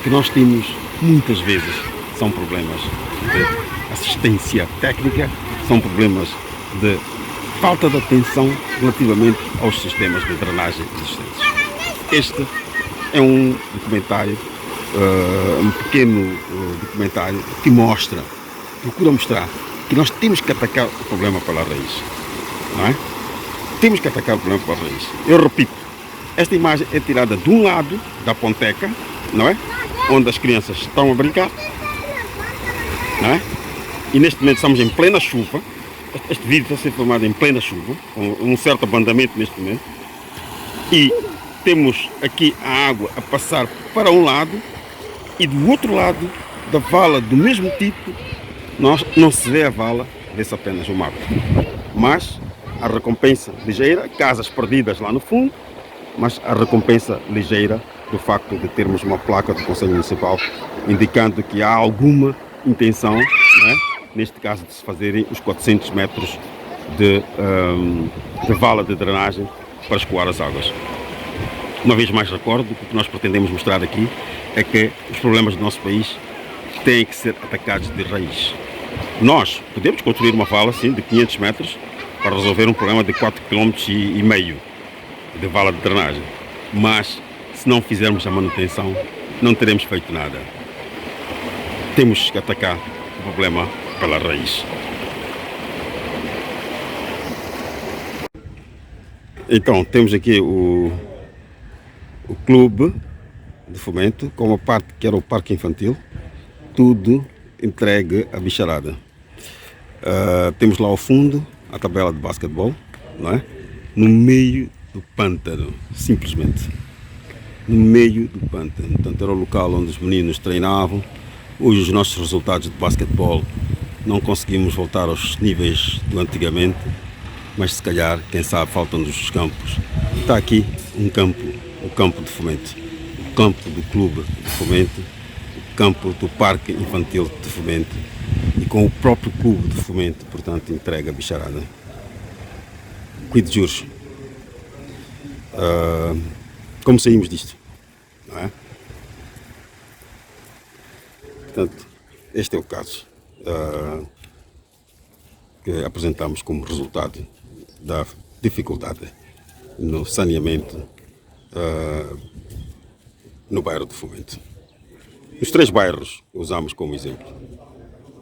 B: que nós temos muitas vezes são problemas de assistência técnica, são problemas de falta de atenção relativamente aos sistemas de drenagem existentes. Este é um documentário, um pequeno documentário que procura mostrar que nós temos que atacar o problema pela raiz, não é? Temos que atacar o problema pela raiz. Eu repito, esta imagem é tirada de um lado da ponteca, não é? Onde as crianças estão a brincar, não é? E neste momento estamos em plena chuva. Este vídeo está a ser filmado em plena chuva, com um certo abandamento neste momento. E temos aqui a água a passar para um lado e do outro lado da vala do mesmo tipo não se vê a vala, vê-se apenas o mato. Mas a recompensa ligeira, casas perdidas lá no fundo, mas a recompensa ligeira do facto de termos uma placa do Conselho Municipal indicando que há alguma intenção, não é? Neste caso de se fazerem os 400 metros de vala de drenagem para escoar as águas. Uma vez mais recordo que o que nós pretendemos mostrar aqui é que os problemas do nosso país têm que ser atacados de raiz. Nós podemos construir uma vala assim, de 500 metros para resolver um problema de 4,5 km de vala de drenagem, mas se não fizermos a manutenção não teremos feito nada. Temos que atacar o problema pela raiz. Então, temos aqui o clube de fomento, com uma parte que era o parque infantil, tudo entregue à bicharada. Temos lá ao fundo a tabela de basquetebol, não é? No meio do pântano, simplesmente. No meio do pântano. Portanto, era o local onde os meninos treinavam. Hoje os nossos resultados de basquetebol não conseguimos voltar aos níveis do antigamente, mas se calhar, quem sabe, faltam-nos os campos. Está aqui um campo, o campo de Fomento, o campo do clube de Fomento, o campo do parque infantil de Fomento e com o próprio clube de Fomento, portanto, entrega a bicharada. Cuide de juros. Como saímos disto? Não é? Portanto, este é o caso que apresentamos como resultado da dificuldade no saneamento no bairro de Fomento. Os 3 bairros que usamos como exemplo.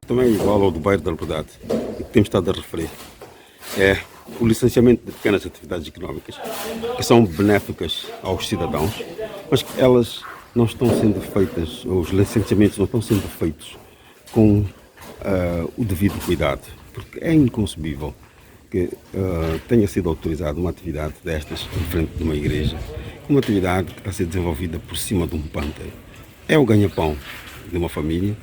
B: Também é igual ao do bairro da Liberdade, que temos estado a referir. É o licenciamento de pequenas atividades económicas que são benéficas aos cidadãos, mas que elas não estão sendo feitas, os licenciamentos não estão sendo feitos com o devido cuidado, porque é inconcebível que tenha sido autorizada uma atividade destas em frente de uma igreja, uma atividade que está a ser desenvolvida por cima de um pântano. É o ganha-pão de uma família,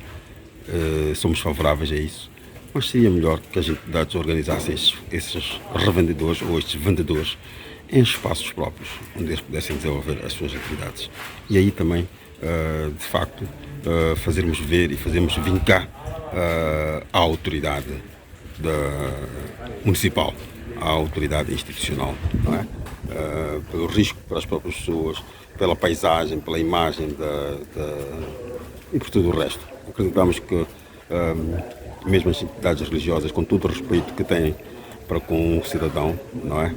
B: somos favoráveis a isso, mas seria melhor que as entidades organizassem esses revendedores ou estes vendedores em espaços próprios, onde eles pudessem desenvolver as suas atividades. E aí também, de facto, fazermos ver e fazermos vincar a autoridade municipal, a autoridade institucional, não é? Pelo risco para as próprias pessoas, pela paisagem, pela imagem e por tudo o resto. Acreditamos que mesmo as entidades religiosas, com todo o respeito que têm para com o cidadão, não é?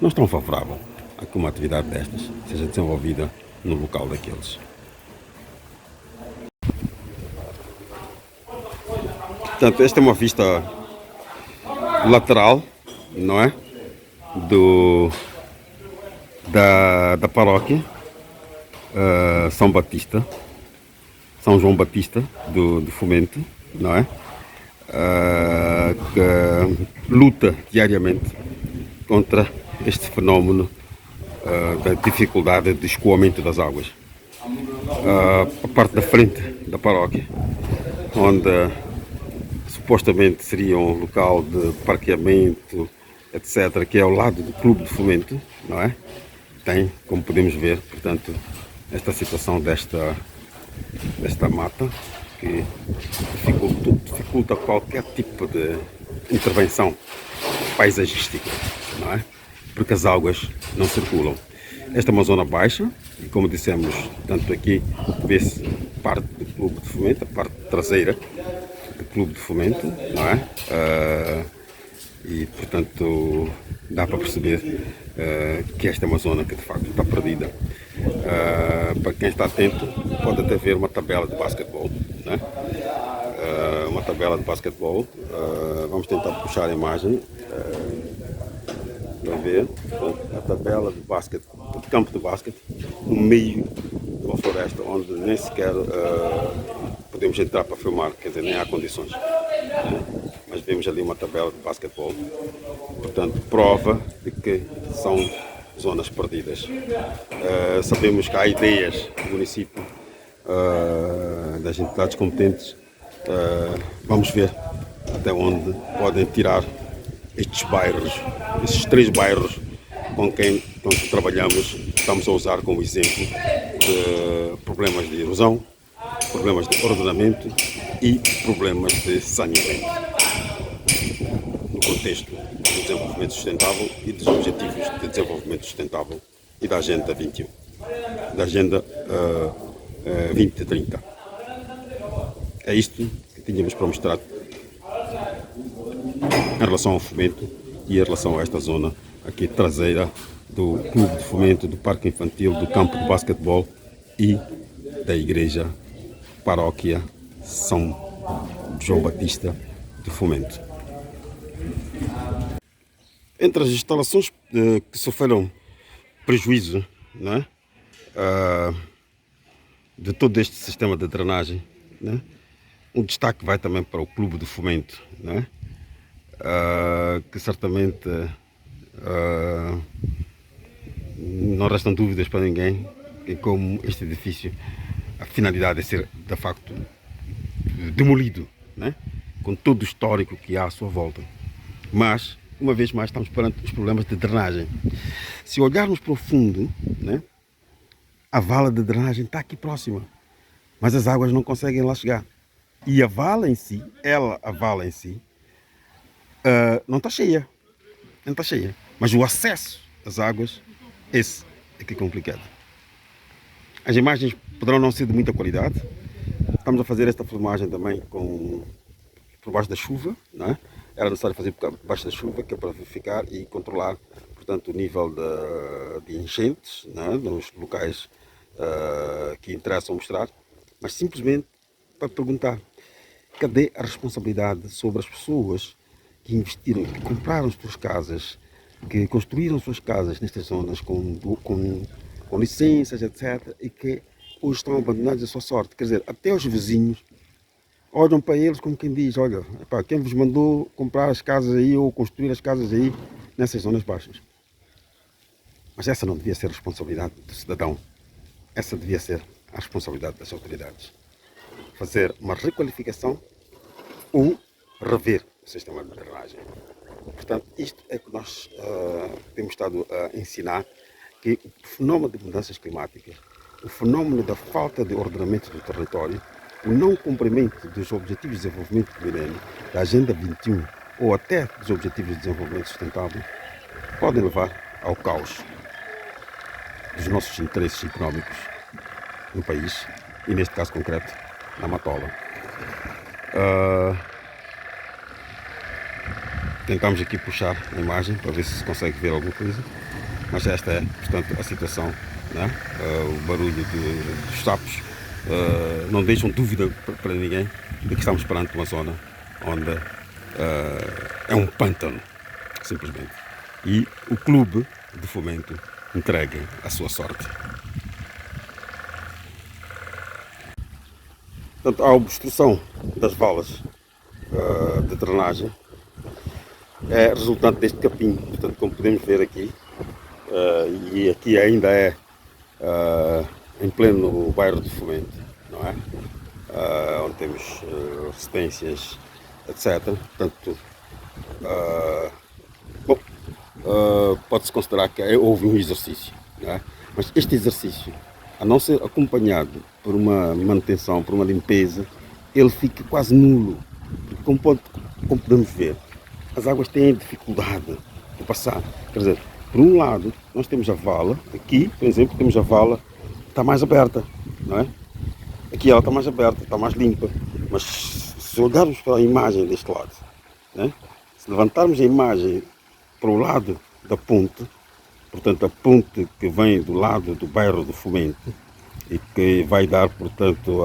B: Não estão favoráveis a que uma atividade destas seja desenvolvida no local daqueles. Portanto, esta é uma vista lateral, não é? Da paróquia São João Batista do Fomento, não é? Que luta diariamente contra este fenómeno da dificuldade de escoamento das águas. A parte da frente da paróquia, onde supostamente seria um local de parqueamento, etc., que é ao lado do Clube de Fomento, não é? Tem, como podemos ver, portanto, esta situação desta mata que dificulta qualquer tipo de intervenção paisagística, não é? Porque as águas não circulam. Esta é uma zona baixa e, como dissemos, tanto aqui vê-se parte do Clube de Fomento, a parte traseira do Clube de Fomento, não é? E, portanto, dá para perceber que esta é uma zona que, de facto, está perdida. Para quem está atento, pode até ver uma tabela de basquetebol, né? Uma tabela de basquetebol. Vamos tentar puxar a imagem para ver a tabela de basquete, de campo de basquete, no meio de uma floresta onde nem sequer podemos entrar para filmar, quer dizer, nem há condições. Mas vemos ali uma tabela de basquetebol, portanto, prova de que são zonas perdidas. Sabemos que há ideias do município, das entidades competentes. Vamos ver até onde podem tirar estes bairros, esses 3 bairros com quem trabalhamos, estamos a usar como exemplo de problemas de erosão, problemas de ordenamento e problemas de saneamento no contexto do desenvolvimento sustentável e dos objetivos de desenvolvimento sustentável e da Agenda 21, da Agenda 2030. É isto que tínhamos para mostrar em relação ao fomento e em relação a esta zona aqui traseira do Clube de Fomento, do Parque Infantil, do campo de basquetebol e da Igreja Paróquia São João Batista de Fomento. Entre as instalações que sofreram prejuízo, não é? De todo este sistema de drenagem, né? Um destaque vai também para o Clube de Fomento, né? Que certamente não restam dúvidas para ninguém em como este edifício, a finalidade é ser de facto demolido, né? Com todo o histórico que há à sua volta. Mas, uma vez mais, estamos perante os problemas de drenagem. Se olharmos para o fundo, né, a vala de drenagem está aqui próxima, mas as águas não conseguem lá chegar. E a vala em si, a vala em si, não está cheia. Não está cheia. Mas o acesso às águas, esse é que é complicado. As imagens poderão não ser de muita qualidade. Estamos a fazer esta filmagem também por baixo da chuva, né? Era necessário fazer por baixo da chuva, que é para verificar e controlar, portanto, o nível de enchentes, né? Nos locais que interessam mostrar, mas simplesmente para perguntar: cadê a responsabilidade sobre as pessoas que investiram, que compraram suas casas, que construíram suas casas nestas zonas com licenças, etc., e que hoje estão abandonados à sua sorte? Quer dizer, até os vizinhos olham para eles como quem diz: olha, epá, quem vos mandou comprar as casas aí ou construir as casas aí nessas zonas baixas? Mas essa não devia ser a responsabilidade do cidadão. Essa devia ser a responsabilidade das autoridades. Fazer uma requalificação ou rever o sistema de drenagem. Portanto, isto é que nós temos estado a ensinar, que o fenómeno de mudanças climáticas, o fenómeno da falta de ordenamento do território, o não cumprimento dos Objetivos de Desenvolvimento do Milénio, da Agenda 21 ou até dos Objetivos de Desenvolvimento Sustentável, podem levar ao caos dos nossos interesses económicos no país e, neste caso concreto, na Matola. Tentamos aqui puxar a imagem para ver se consegue ver alguma coisa, mas esta é, portanto, a situação, né? O barulho dos sapos não deixam dúvida para ninguém de que estamos perante uma zona onde é um pântano, simplesmente. E o Clube de Fomento entregue a sua sorte. Portanto, a obstrução das valas de drenagem é resultante deste capim. Portanto, como podemos ver aqui, e aqui ainda é em pleno bairro de Fomento, não é? Onde temos residências, etc. Portanto, pode-se considerar que houve um exercício, não é? Mas este exercício, a não ser acompanhado por uma manutenção, por uma limpeza, ele fica quase nulo. Porque como podemos ver, as águas têm dificuldade de passar. Quer dizer, por um lado, nós temos a vala, aqui, por exemplo, temos a vala que está mais aberta, não é? Aqui ela está mais aberta, está mais limpa, mas se olharmos para a imagem deste lado, né? Se levantarmos a imagem para o lado da ponte, portanto a ponte que vem do lado do bairro do Fomento e que vai dar, portanto,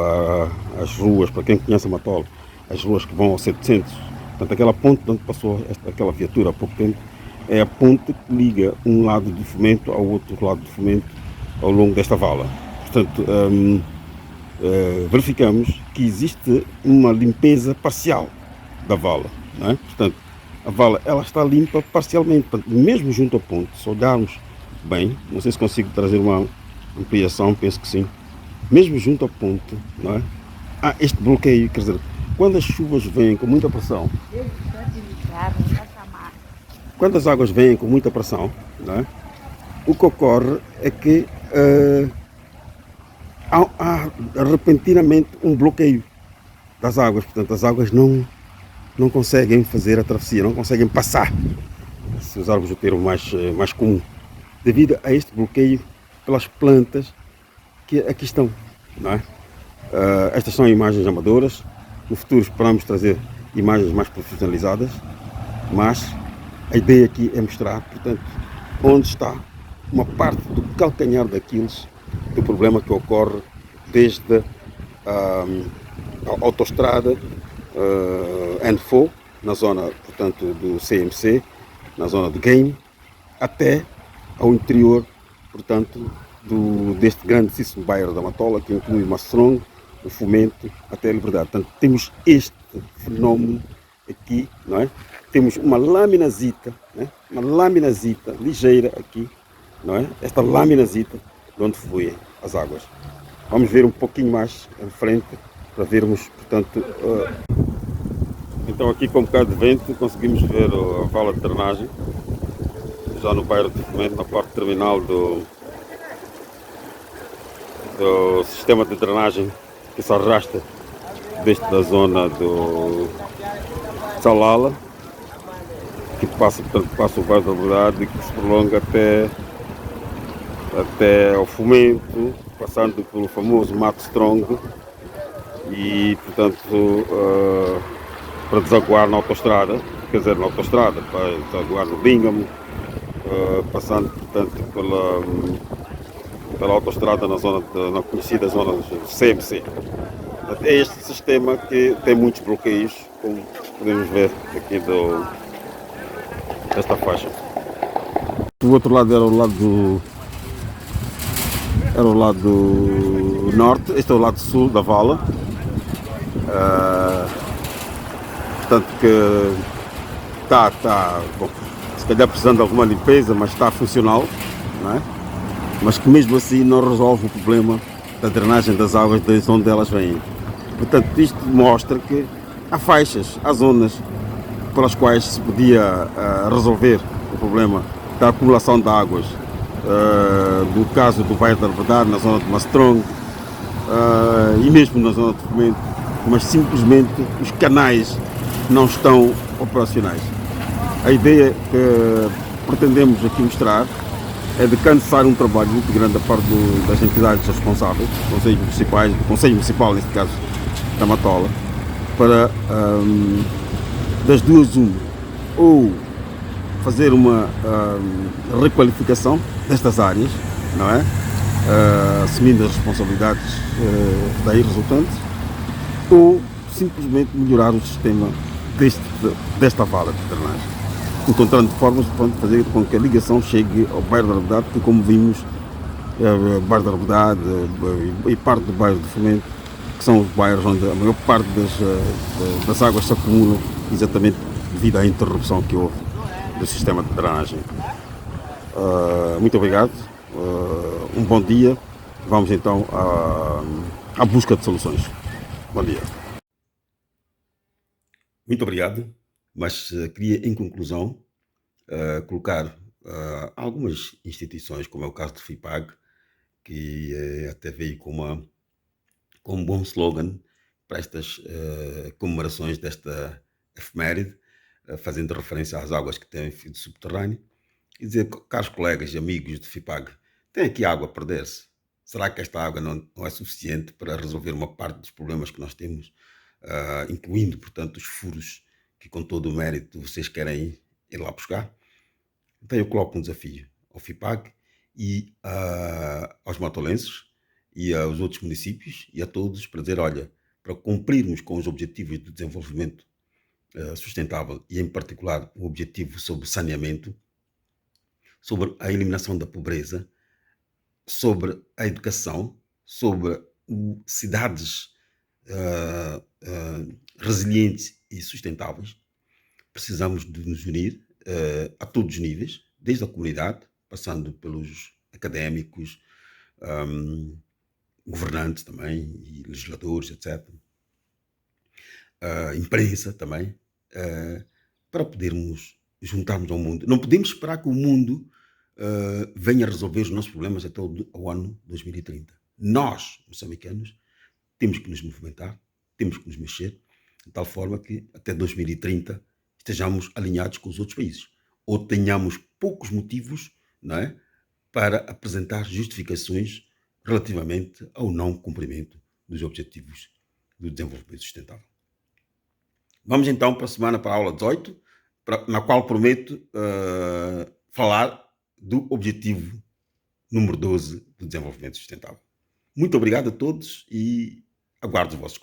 B: às ruas, para quem conhece a Matola, as ruas que vão ao 700, portanto aquela ponte onde passou aquela viatura há pouco tempo, é a ponte que liga um lado do Fomento ao outro lado do Fomento ao longo desta vala. Portanto, verificamos que existe uma limpeza parcial da vala, não é? Portanto, a vala ela está limpa parcialmente, mesmo junto à ponte. Se olharmos bem, não sei se consigo trazer uma ampliação, penso que sim, mesmo junto à ponte, não é? Há este bloqueio. Quer dizer, quando as chuvas vêm com muita pressão, quando as águas vêm com muita pressão, não é? O que ocorre é que há repentinamente um bloqueio das águas. Portanto, as águas não conseguem fazer a travessia, não conseguem passar, se usarmos o termo mais comum, devido a este bloqueio pelas plantas que aqui estão, não é? Estas são imagens amadoras. No futuro esperamos trazer imagens mais profissionalizadas, mas a ideia aqui é mostrar, portanto, onde está uma parte do calcanhar daqueles do problema que ocorre desde a autoestrada N4, na zona, portanto, do CMC, na zona de Game, até ao interior, portanto, deste grandíssimo bairro da Matola, que inclui Mastrong, o fomento até a liberdade. Portanto, temos este fenómeno aqui, não é? Temos uma laminazita, né? Uma laminazita ligeira aqui, não é? Esta laminazita de onde fluem as águas. Vamos ver um pouquinho mais em frente para vermos, portanto, então aqui com um bocado de vento conseguimos ver a vala de drenagem, já no bairro de Fomento, na parte terminal do sistema de drenagem que se arrasta desde a zona do Salala, que passa, portanto, passa o bairro da Liberdade e que se prolonga até ao Fomento, passando pelo famoso Mato Strong e, portanto, para desaguar na autoestrada, quer dizer, na autoestrada, para desaguar no Bingamo, passando, portanto, pela autoestrada na conhecida zona do CMC. É este sistema que tem muitos bloqueios, como podemos ver aqui desta faixa. Do outro lado era o lado norte, este é o lado sul da vala. Portanto que está bom, se calhar precisando de alguma limpeza, mas está funcional, não é? Mas que mesmo assim não resolve o problema da drenagem das águas desde onde elas vêm. Portanto, isto mostra que há faixas, há zonas pelas quais se podia resolver o problema da acumulação de águas, do caso do bairro da Liberdade, na zona de Mastrong, e mesmo na zona de Fomento, mas simplesmente os canais não estão operacionais. A ideia que pretendemos aqui mostrar é de que é necessário um trabalho muito grande da parte das entidades responsáveis, conselhos municipais, do Conselho Municipal, neste caso da Matola, para das duas uma, ou fazer uma requalificação destas áreas, não é? Assumindo as responsabilidades daí resultantes, ou simplesmente melhorar o sistema desta vala de drenagem, encontrando formas de fazer com que a ligação chegue ao bairro da Liberdade, que, como vimos, o bairro da Liberdade e parte do bairro de Fomento, que são os bairros onde a maior parte das águas se acumulam, exatamente devido à interrupção que houve do sistema de drenagem. Muito obrigado, um bom dia. Vamos então à busca de soluções. Bom dia. Muito obrigado, mas queria, em conclusão, colocar algumas instituições, como é o caso do FIPAG, que até veio com um bom slogan para estas comemorações desta efeméride, fazendo referência às águas que têm sido subterrâneo, e dizer, caros colegas e amigos do FIPAG, tem aqui água a perder-se. Será que esta água não é suficiente para resolver uma parte dos problemas que nós temos, incluindo, portanto, os furos que, com todo o mérito, vocês querem ir lá buscar? Então eu coloco um desafio ao FIPAG e aos matolenses e aos outros municípios e a todos para dizer, olha, para cumprirmos com os objetivos de desenvolvimento sustentável e, em particular, o objetivo sobre saneamento, sobre a eliminação da pobreza, sobre a educação, sobre cidades resilientes e sustentáveis, precisamos de nos unir a todos os níveis, desde a comunidade, passando pelos académicos, governantes também, e legisladores, etc. Imprensa também, para podermos juntarmos ao mundo. Não podemos esperar que o mundo venha resolver os nossos problemas até o ano 2030. Nós, moçambicanos, temos que nos movimentar, temos que nos mexer, de tal forma que até 2030 estejamos alinhados com os outros países, ou tenhamos poucos motivos, não é, para apresentar justificações relativamente ao não cumprimento dos objetivos do desenvolvimento sustentável. Vamos então para a semana, para a aula 18, na qual prometo falar do objetivo número 12 do desenvolvimento sustentável. Muito obrigado a todos e aguardo os vossos comentários.